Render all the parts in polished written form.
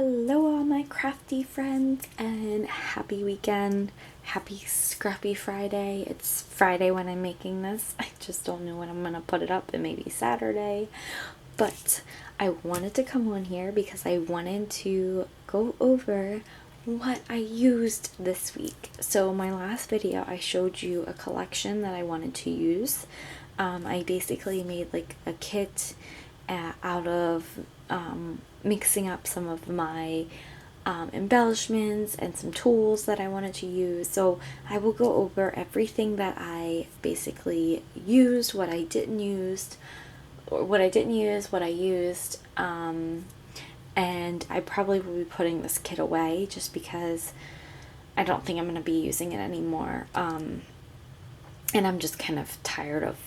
Hello all my crafty friends and happy weekend. Happy Scrappy Friday. It's Friday when I'm making this. I just don't know when I'm gonna put it up. It may be Saturday. But I wanted to come on here because I wanted to go over what I used this week. So my last video I showed you a collection that I wanted to use. I basically made like a kit out of mixing up some of my embellishments and some tools that I wanted to use. So I will go over everything that I basically used, what I didn't use, what I used, and I probably will be putting this kit away just because I don't think I'm going to be using it anymore. And I'm just kind of tired of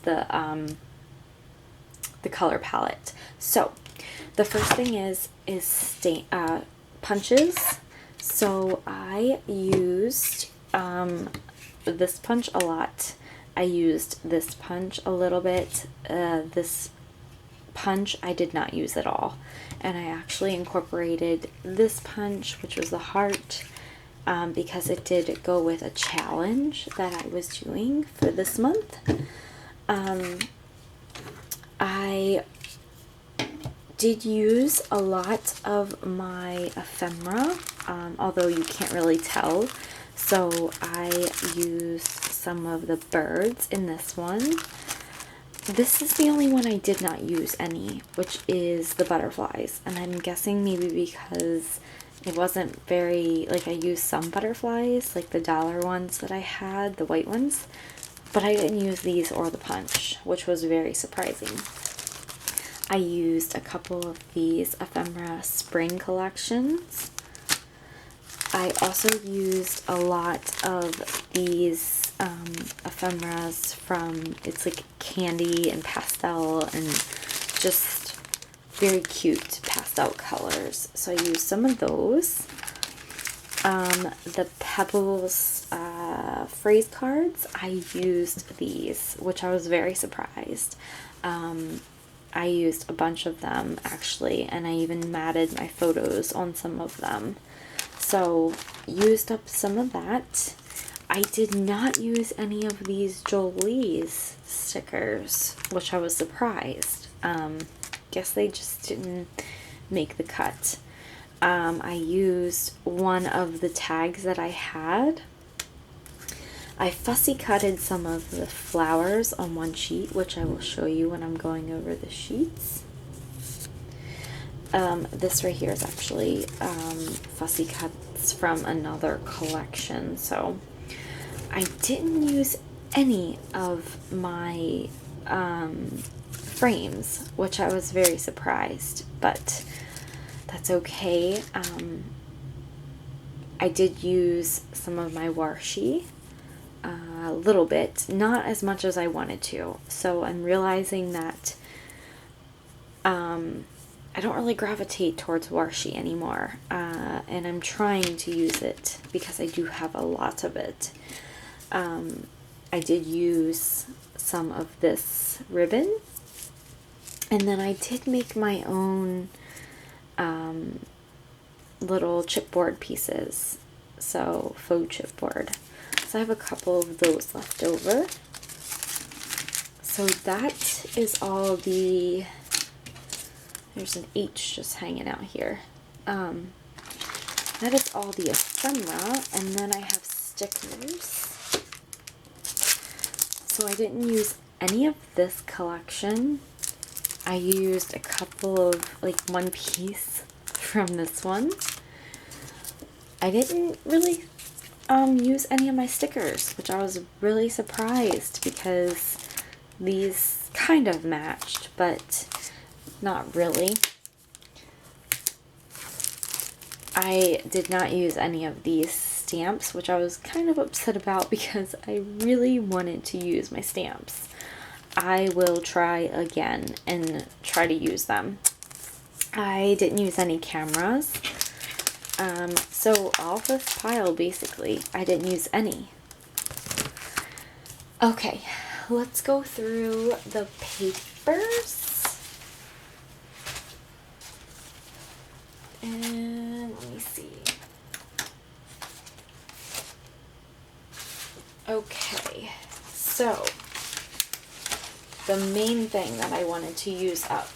the color palette. So the first thing is punches. So I used this punch a lot. I used this punch a little bit. This punch I did not use at all, and I actually incorporated this punch, which was the heart, because it did go with a challenge that I was doing for this month. I did use a lot of my ephemera, although you can't really tell. So I used some of the birds in this one. This is the only one I did not use any, which is the butterflies. And I'm guessing maybe because it wasn't very, like, I used some butterflies, like the dollar ones that I had, the white ones, but I didn't use these or the punch, which was very surprising. I used a couple of these ephemera spring collections. I also used a lot of these ephemeras from, it's like candy and pastel and just very cute pastel colors. So I used some of those. The Pebbles phrase cards, I used these, which I was very surprised. I used a bunch of them actually, and I even matted my photos on some of them. So used up some of that. I did not use any of these Jolie's stickers, which I was surprised. Guess they just didn't make the cut. I used one of the tags that I had. I fussy cutted some of the flowers on one sheet, which I will show you when I'm going over the sheets. This right here is actually fussy cuts from another collection. So I didn't use any of my frames, which I was very surprised, but that's okay. I did use some of my washi. A little bit, not as much as I wanted to. So I'm realizing that I don't really gravitate towards washi anymore, and I'm trying to use it because I do have a lot of it. I did use some of this ribbon, and then I did make my own little chipboard pieces, so faux chipboard. So I have a couple of those left over. So that is all the, there's an H just hanging out here. That is all the ephemera, and then I have stickers. So I didn't use any of this collection. I used a couple of, like, one piece from this one. I didn't really use any of my stickers, which I was really surprised because these kind of matched, but not really. I did not use any of these stamps, which I was kind of upset about because I really wanted to use my stamps. I will try again and try to use them. I didn't use any cameras. So all this pile, basically, I didn't use any. Okay, let's go through the papers. And let me see. Okay, so the main thing that I wanted to use up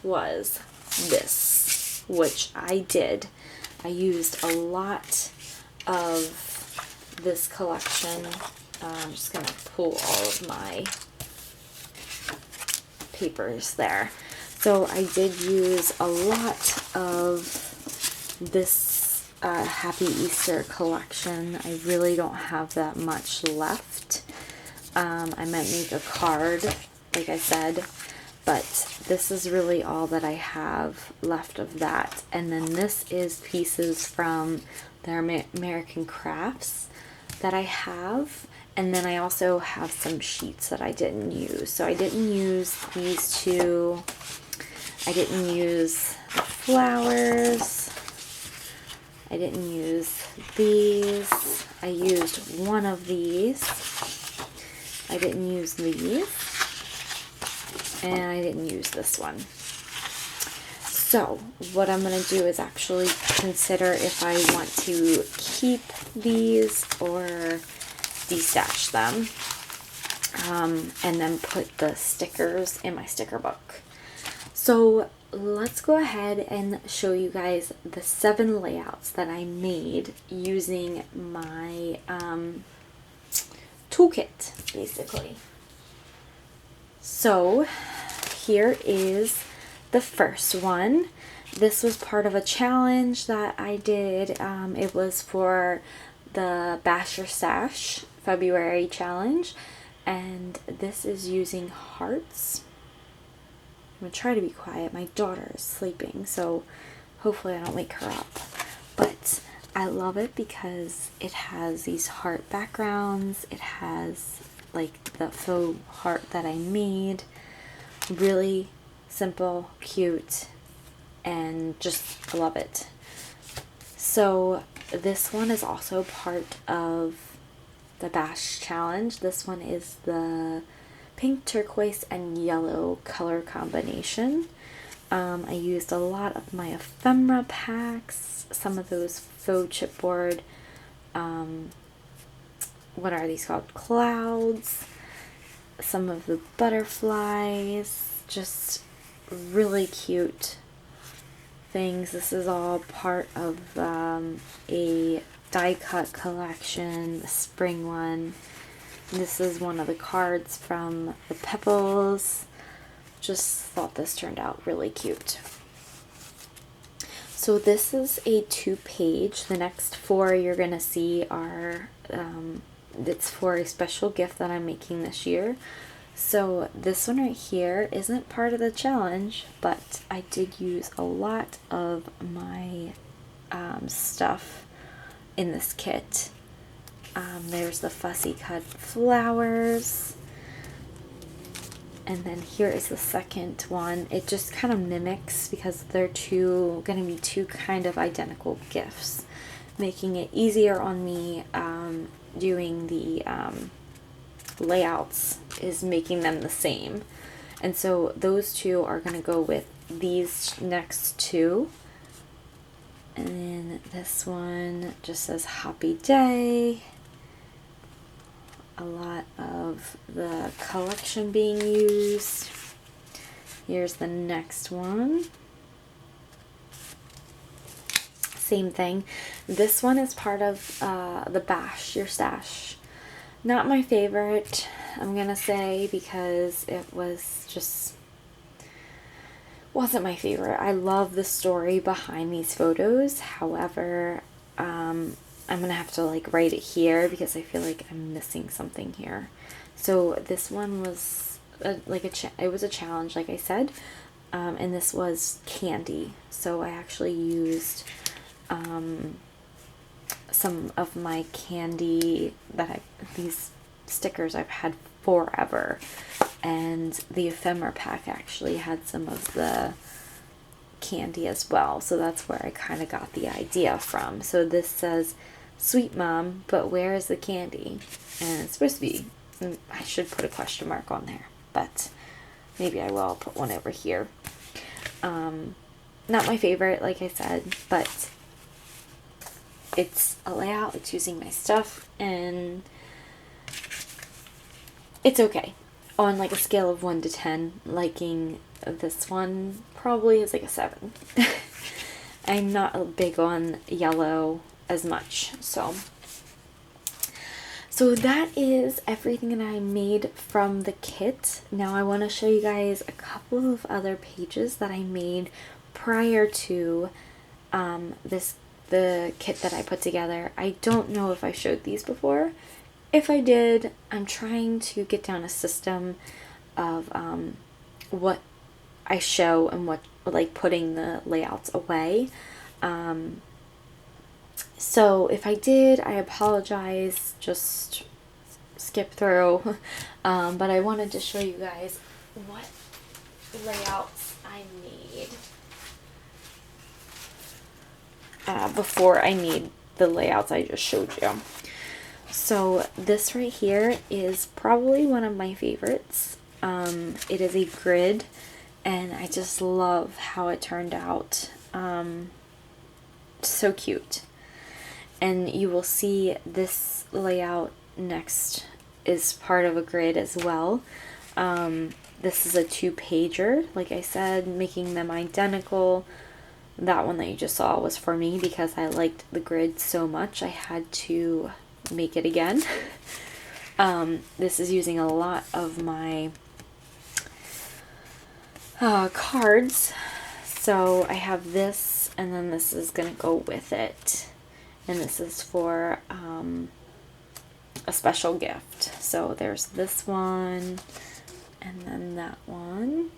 was this, which I did. I used a lot of this collection. I'm just going to pull all of my papers there. So I did use a lot of this Happy Easter collection. I really don't have that much left. I might make a card, like I said, but this is really all that I have left of that. And then this is pieces from the American Crafts that I have. And then I also have some sheets that I didn't use. So I didn't use these two. I didn't use the flowers. I didn't use these. I used one of these. I didn't use these. And I didn't use this one. So what I'm going to do is actually consider if I want to keep these or destash them, and then put the stickers in my sticker book. So let's go ahead and show you guys the 7 layouts that I made using my toolkit, basically. So here is the first one. This was part of a challenge that I did. It was for the Bash Your Stash February challenge, and this is using hearts. I'm gonna try to be quiet. My daughter is sleeping, so hopefully I don't wake her up. But I love it because it has these heart backgrounds. It has like the faux heart that I made. Really simple, cute, and just love it. So this one is also part of the Bash challenge. This one is the pink, turquoise, and yellow color combination. I used a lot of my ephemera packs, some of those faux chipboard, what are these called? Clouds, some of the butterflies, just really cute things. This is all part of a die cut collection, the spring one. This is one of the cards from the Pebbles. Just thought this turned out really cute. So this is a 2-page. The next 4 you're gonna see are it's for a special gift that I'm making this year. So this one right here isn't part of the challenge, but I did use a lot of my stuff in this kit. There's the fussy cut flowers, and then here is the second one. It just kind of mimics, because they're going to be two kind of identical gifts, making it easier on me. Doing the layouts is making them the same, and so those two are going to go with these next two. And then this one just says happy day. A lot of the collection being used. Here's the next one. Same thing. This one is part of the Bash Your Stash. Not my favorite, I'm gonna say, because it was just wasn't my favorite. I love the story behind these photos. However, I'm gonna have to like write it here because I feel like I'm missing something here. So this one was it was a challenge, like I said, and this was candy. So I actually used some of my candy these stickers I've had forever, and the ephemera pack actually had some of the candy as well, so that's where I kind of got the idea from. So this says sweet mom, but where is the candy? And it's supposed to be, I should put a question mark on there, but maybe I will. I'll put one over here. Not my favorite, like I said, but it's a layout, it's using my stuff, and it's okay. On like a scale of 1 to 10, liking this one probably is like a 7. I'm not big on yellow as much, so that is everything that I made from the kit. Now I want to show you guys a couple of other pages that I made prior to the kit that I put together. I don't know if I showed these before. If I did, I'm trying to get down a system of what I show and what, like, putting the layouts away. So if I did, I apologize, just skip through. But I wanted to show you guys what layouts I made before I made the layouts I just showed you. So this right here is probably one of my favorites. It is a grid, and I just love how it turned out. So cute. And you will see this layout next is part of a grid as well. This is a 2-pager, like I said, making them identical. That one that you just saw was for me because I liked the grid so much I had to make it again. This is using a lot of my cards. So I have this, and then this is gonna go with it. And this is for a special gift. So there's this one, and then that one.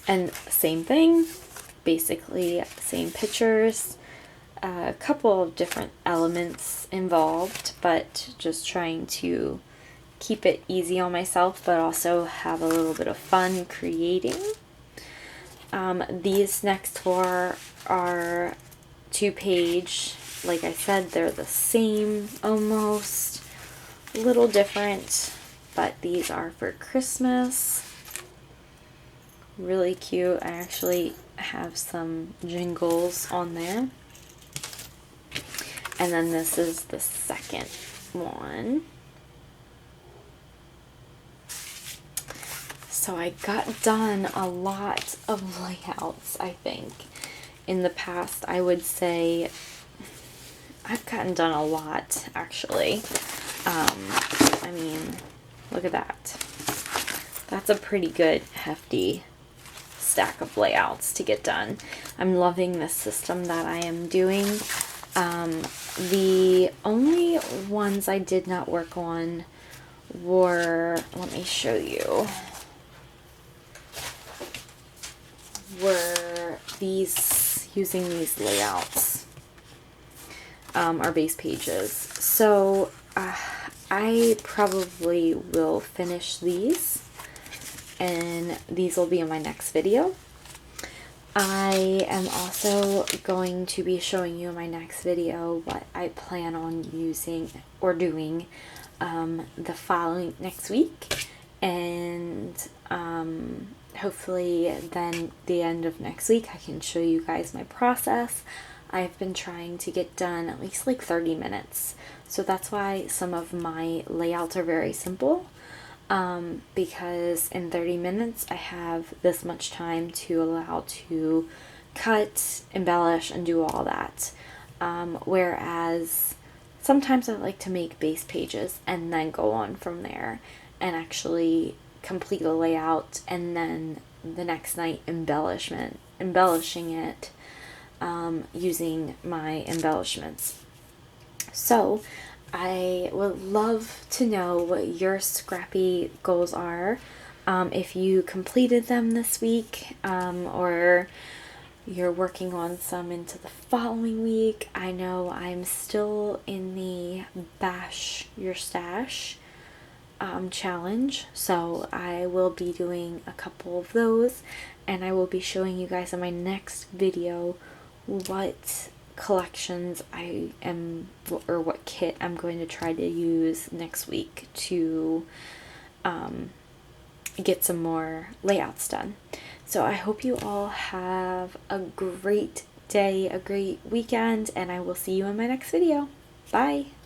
And same thing, basically same pictures, a couple of different elements involved, but just trying to keep it easy on myself, but also have a little bit of fun creating. These next 4 are 2-page. Like I said, they're the same almost, a little different, but these are for Christmas. Really cute. I actually have some jingles on there. And then this is the second one. So I got done a lot of layouts, I think. In the past, I would say I've gotten done a lot, actually. I mean, look at that. That's a pretty good, hefty stack of layouts to get done. I'm loving this system that I am doing. The only ones I did not work on were, let me show you, were these, using these layouts, our base pages. So I probably will finish these, and these will be in my next video. I am also going to be showing you in my next video what I plan on using or doing the following next week, and hopefully then the end of next week I can show you guys my process. I've been trying to get done at least like 30 minutes, so that's why some of my layouts are very simple. Because in 30 minutes I have this much time to allow to cut, embellish, and do all that. Whereas sometimes I like to make base pages and then go on from there and actually complete a layout, and then the next night embellishing it using my embellishments. So I would love to know what your scrappy goals are, if you completed them this week, or you're working on some into the following week. I know I'm still in the Bash Your Stash challenge, so I will be doing a couple of those, and I will be showing you guys in my next video what collections I am, or what kit I'm going to try to use next week to get some more layouts done. So I hope you all have a great day, a great weekend, and I will see you in my next video. Bye!